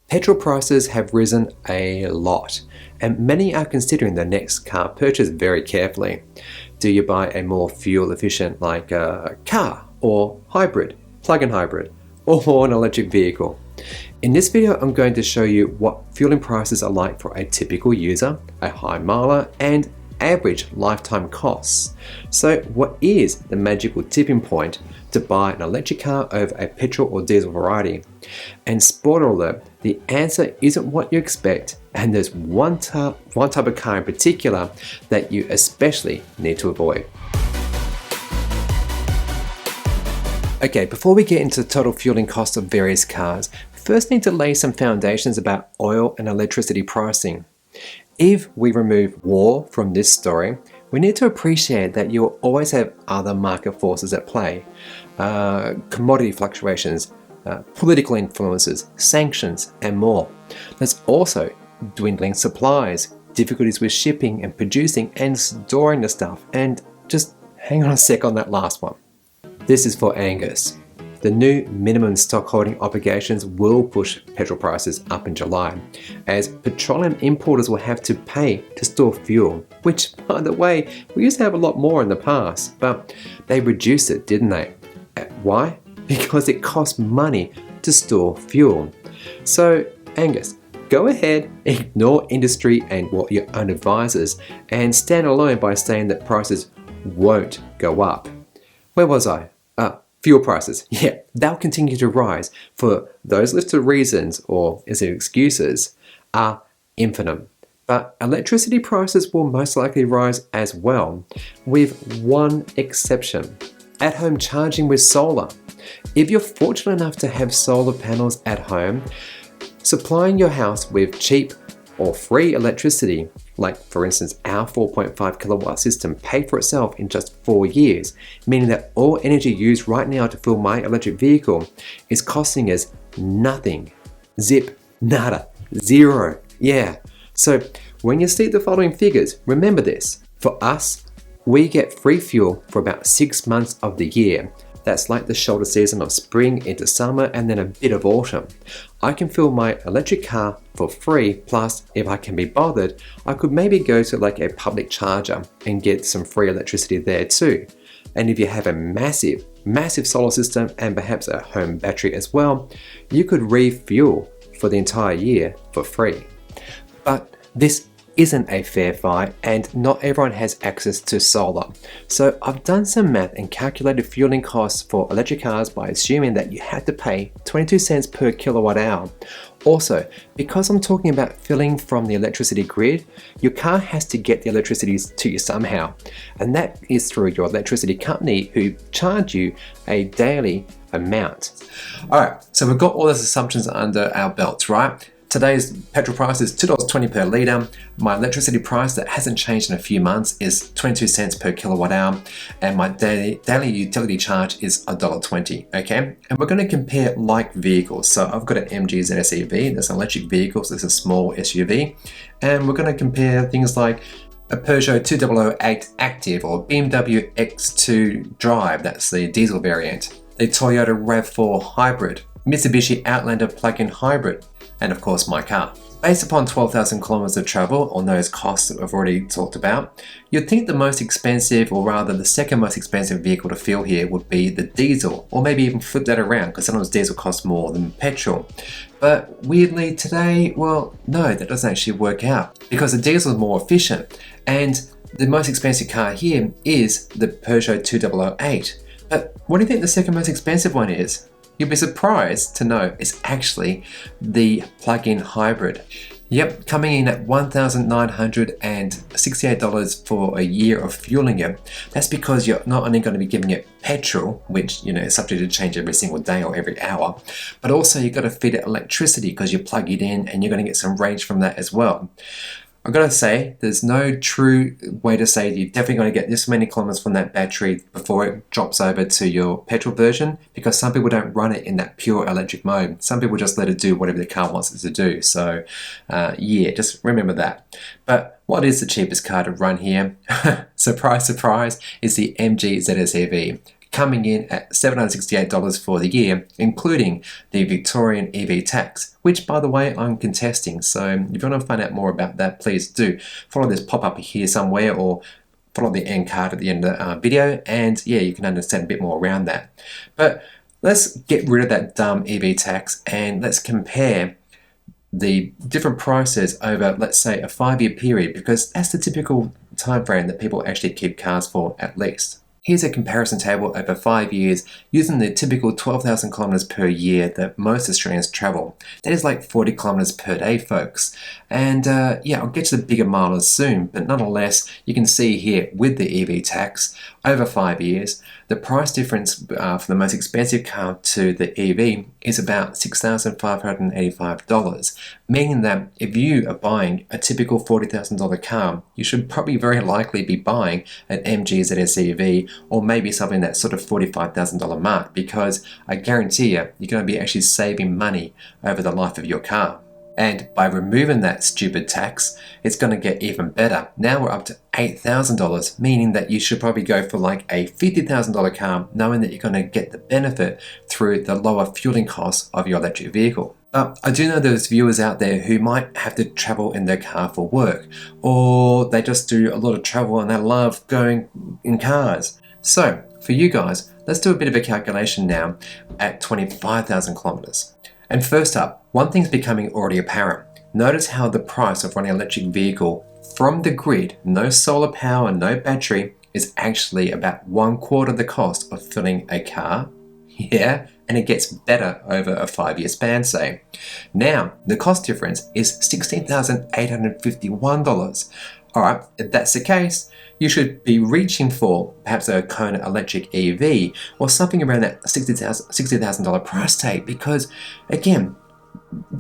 Petrol prices have risen a lot, and many are considering their next car purchase very carefully. Do you buy a more fuel efficient like a car or hybrid, plug-in hybrid, or an electric vehicle? In this video, I'm going to show you what fueling prices are like for a typical user, a high miler, and average lifetime costs. So what is the magical tipping point to buy an electric car over a petrol or diesel variety? And spoiler alert, the answer isn't what you expect, and there's one type of car in particular that you especially need to avoid. Okay, before we get into the total fueling costs of various cars, first need to lay some foundations about oil and electricity pricing. If we remove war from this story, we need to appreciate that you will always have other market forces at play. Commodity fluctuations, political influences, sanctions, and more. There's also dwindling supplies, difficulties with shipping and producing and storing the stuff, and just hang on a sec on that last one. This is for Angus. The new minimum stock holding obligations will push petrol prices up in July, as petroleum importers will have to pay to store fuel, which, by the way, we used to have a lot more in the past, but they reduced it, didn't they? Why? Because it costs money to store fuel. So, Angus, go ahead, ignore industry and what your own advisors, and stand alone by saying that prices won't go up. Where was I? Fuel prices, yeah, they'll continue to rise for those list of reasons, or is it excuses, are infinite. But electricity prices will most likely rise as well, with one exception: at-home charging with solar. If you're fortunate enough to have solar panels at home, supplying your house with cheap or free electricity, like for instance our 4.5 kilowatt system, paid for itself in just 4 years, meaning that all energy used right now to fuel my electric vehicle is costing us nothing. Zip, nada, zero. Yeah. So when you see the following figures, remember this. For us, we get free fuel for about 6 months of the year. That's like the shoulder season of spring into summer and then a bit of autumn. I can fuel my electric car for free, plus if I can be bothered, I could maybe go to like a public charger and get some free electricity there too. And if you have a massive solar system and perhaps a home battery as well, you could refuel for the entire year for free. But this isn't a fair fight, and not everyone has access to solar. So I've done some math and calculated fueling costs for electric cars by assuming that you have to pay 22 cents per kilowatt hour. Also, because I'm talking about filling from the electricity grid, your car has to get the electricity to you somehow, and that is through your electricity company, who charge you a daily amount. Alright, so we've got all those assumptions under our belts, right? Today's petrol price is $2.20 per litre. My electricity price that hasn't changed in a few months is 22 cents per kilowatt hour, and my daily utility charge is $1.20, okay? And we're going to compare like vehicles. So I've got an MG ZS EV, that's an electric vehicle, so it's a small SUV, and we're going to compare things like a Peugeot 2008 Active or BMW X2 Drive, that's the diesel variant, the Toyota RAV4 Hybrid, Mitsubishi Outlander plug-in hybrid, and of course my car. Based upon 12,000 kilometers of travel, on those costs that we've already talked about, you'd think the most expensive, or rather the second most expensive vehicle to fuel here would be the diesel, or maybe even flip that around, because sometimes diesel costs more than petrol. But weirdly today, well, no, that doesn't actually work out, because the diesel is more efficient, and the most expensive car here is the Peugeot 2008. But what do you think the second most expensive one is? You'll be surprised to know it's actually the plug-in hybrid. Yep, coming in at $1,968 for a year of fueling it. That's because you're not only going to be giving it petrol, which is subject to change every single day or every hour, but also you've got to feed it electricity because you plug it in and you're going to get some range from that as well. I've got to say, there's no true way to say you're definitely going to get this many kilometers from that battery before it drops over to your petrol version, because some people don't run it in that pure electric mode. Some people just let it do whatever the car wants it to do. So yeah, just remember that. But what is the cheapest car to run here? Surprise, surprise, is the MG ZS EV. coming in at $768 for the year, including the Victorian EV tax, which, by the way, I'm contesting. So if you want to find out more about that, please do follow this pop-up here somewhere, or follow the end card at the end of the video, and yeah, you can understand a bit more around that. But let's get rid of that dumb EV tax and let's compare the different prices over, let's say, a 5-year period, because that's the typical time frame that people actually keep cars for, at least. Here's a comparison table over 5 years using the typical 12,000 kilometers per year that most Australians travel. That is like 40 kilometers per day, folks. And yeah, I'll get to the bigger milers soon, but nonetheless, you can see here with the EV tax, over 5 years, the price difference for the most expensive car to the EV is about $6,585, meaning that if you are buying a typical $40,000 car, you should probably very likely be buying an MG ZS EV, or maybe something that's sort of $45,000 mark, because I guarantee you're going to be actually saving money over the life of your car. And by removing that stupid tax, it's going to get even better. Now we're up to $8,000, meaning that you should probably go for like a $50,000 car, knowing that you're going to get the benefit through the lower fueling costs of your electric vehicle. But I do know there's viewers out there who might have to travel in their car for work, or they just do a lot of travel and they love going in cars. So for you guys, let's do a bit of a calculation now at 25,000 kilometers. And first up, one thing's becoming already apparent. Notice how the price of running an electric vehicle from the grid, no solar power, no battery, is actually about 1/4 the cost of filling a car. Yeah, and it gets better over a 5-year span, say. Now, the cost difference is $16,851. Alright, if that's the case, you should be reaching for perhaps a Kona electric EV or something around that $60,000 price tag, because again,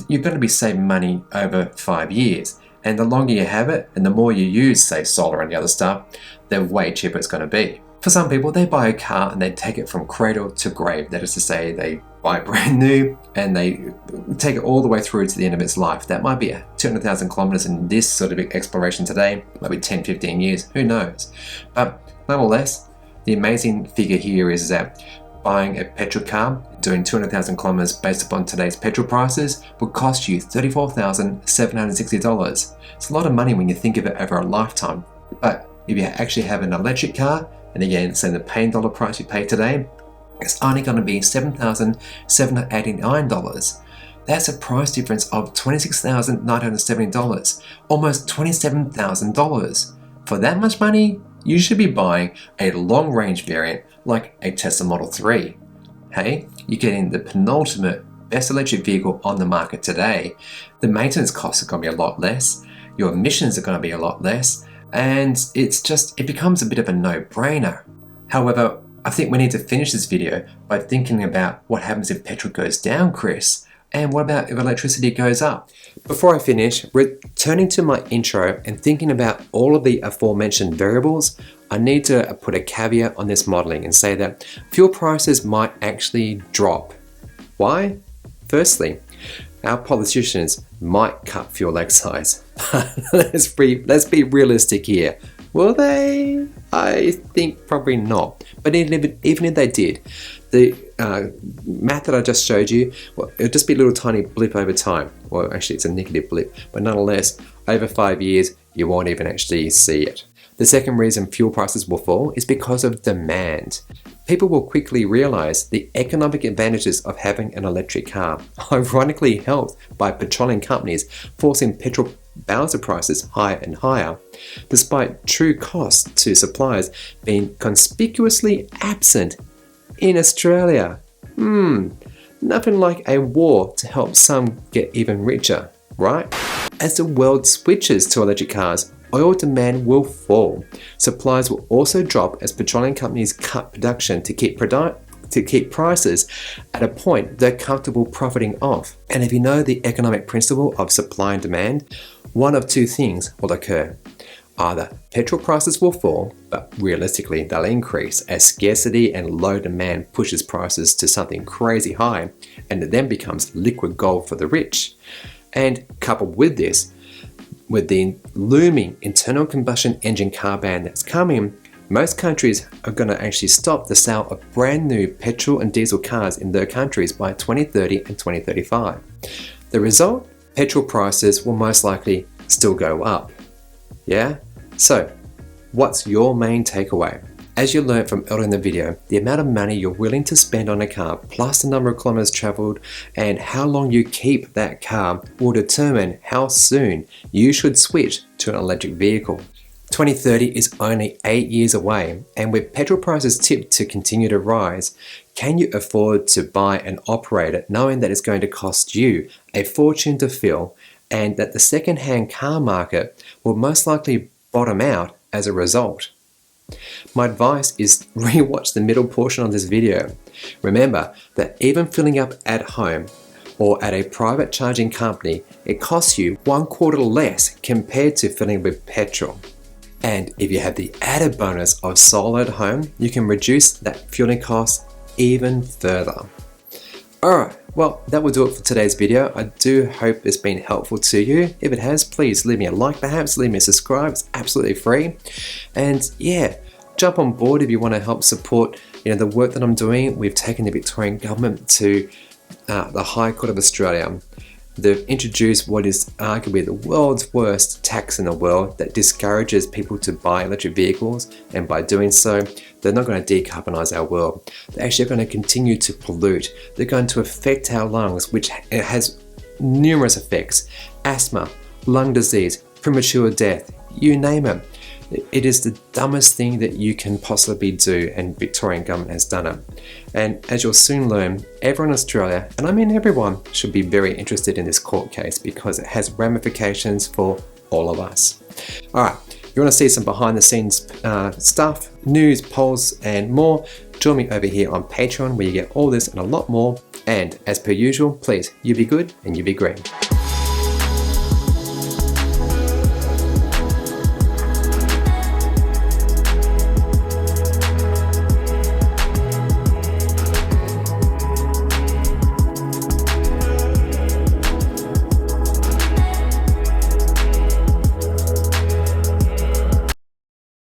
you're going to be saving money over 5 years, and the longer you have it and the more you use, say, solar and the other stuff, the way cheaper it's going to be. For some people, they buy a car and they take it from cradle to grave. That is to say, they buy brand new and they take it all the way through to the end of its life. That might be 200,000 kilometers in this sort of exploration today, maybe 10, 15 years, who knows. But nonetheless, the amazing figure here is that buying a petrol car, doing 200,000 kilometers based upon today's petrol prices, would cost you $34,760. It's a lot of money when you think of it over a lifetime. But if you actually have an electric car, and again, say the paying dollar price you pay today, it's only going to be $7,789. That's a price difference of $26,970, almost $27,000. For that much money, you should be buying a long-range variant like a Tesla Model 3. Hey, you're getting the penultimate best electric vehicle on the market today. The maintenance costs are going to be a lot less, your emissions are going to be a lot less, and it becomes a bit of a no-brainer. However, I think we need to finish this video by thinking about what happens if petrol goes down, Chris, and what about if electricity goes up? Before I finish, returning to my intro and thinking about all of the aforementioned variables, I need to put a caveat on this modeling and say that fuel prices might actually drop. Why? Firstly, our politicians might cut fuel excise. Let's be realistic here. Will they? I think probably not. But even if they did, the math that I just showed you, well, it'll just be a little tiny blip over time. Well, actually it's a negative blip, but nonetheless, over 5 years, you won't even actually see it. The second reason fuel prices will fall is because of demand. People will quickly realize the economic advantages of having an electric car, ironically helped by petroleum companies forcing petrol balancer prices higher and higher, despite true costs to suppliers being conspicuously absent in Australia. Nothing like a war to help some get even richer, right? As the world switches to electric cars, oil demand will fall. Supplies will also drop as petroleum companies cut production to keep prices at a point they're comfortable profiting off. And if you know the economic principle of supply and demand, one of two things will occur. Either petrol prices will fall, but realistically they'll increase as scarcity and low demand pushes prices to something crazy high, and it then becomes liquid gold for the rich. And coupled with this, with the looming internal combustion engine car ban that's coming, Most countries are going to actually stop the sale of brand new petrol and diesel cars in their countries by 2030 and 2035. The result? Petrol prices will most likely still go up. Yeah? So, what's your main takeaway? As you learned from earlier in the video, the amount of money you're willing to spend on a car, plus the number of kilometers traveled, and how long you keep that car will determine how soon you should switch to an electric vehicle. 2030 is only 8 years away, and with petrol prices tipped to continue to rise, can you afford to buy and operate it knowing that it's going to cost you a fortune to fill, and that the second-hand car market will most likely bottom out as a result? My advice is rewatch the middle portion of this video. Remember that even filling up at home or at a private charging company, it costs you 1/4 less compared to filling with petrol. And if you have the added bonus of solar at home, you can reduce that fueling cost even further. Alright, well, that will do it for today's video. I do hope it's been helpful to you. If it has, please leave me a like, perhaps leave me a subscribe. It's absolutely free. And yeah, jump on board if you want to help support the work that I'm doing. We've taken the Victorian government to the High Court of Australia. They've introduced what is arguably the world's worst tax in the world that discourages people to buy electric vehicles, and by doing so, they're not going to decarbonize our world. They're actually going to continue to pollute. They're going to affect our lungs, which has numerous effects: asthma, lung disease, premature death, you name it. It is the dumbest thing that you can possibly do, and Victorian government has done it. And as you'll soon learn, everyone in Australia, and I mean everyone, should be very interested in this court case because it has ramifications for all of us. Alright, you want to see some behind the scenes stuff, news, polls and more, join me over here on Patreon where you get all this and a lot more. And as per usual, please, you be good and you be great.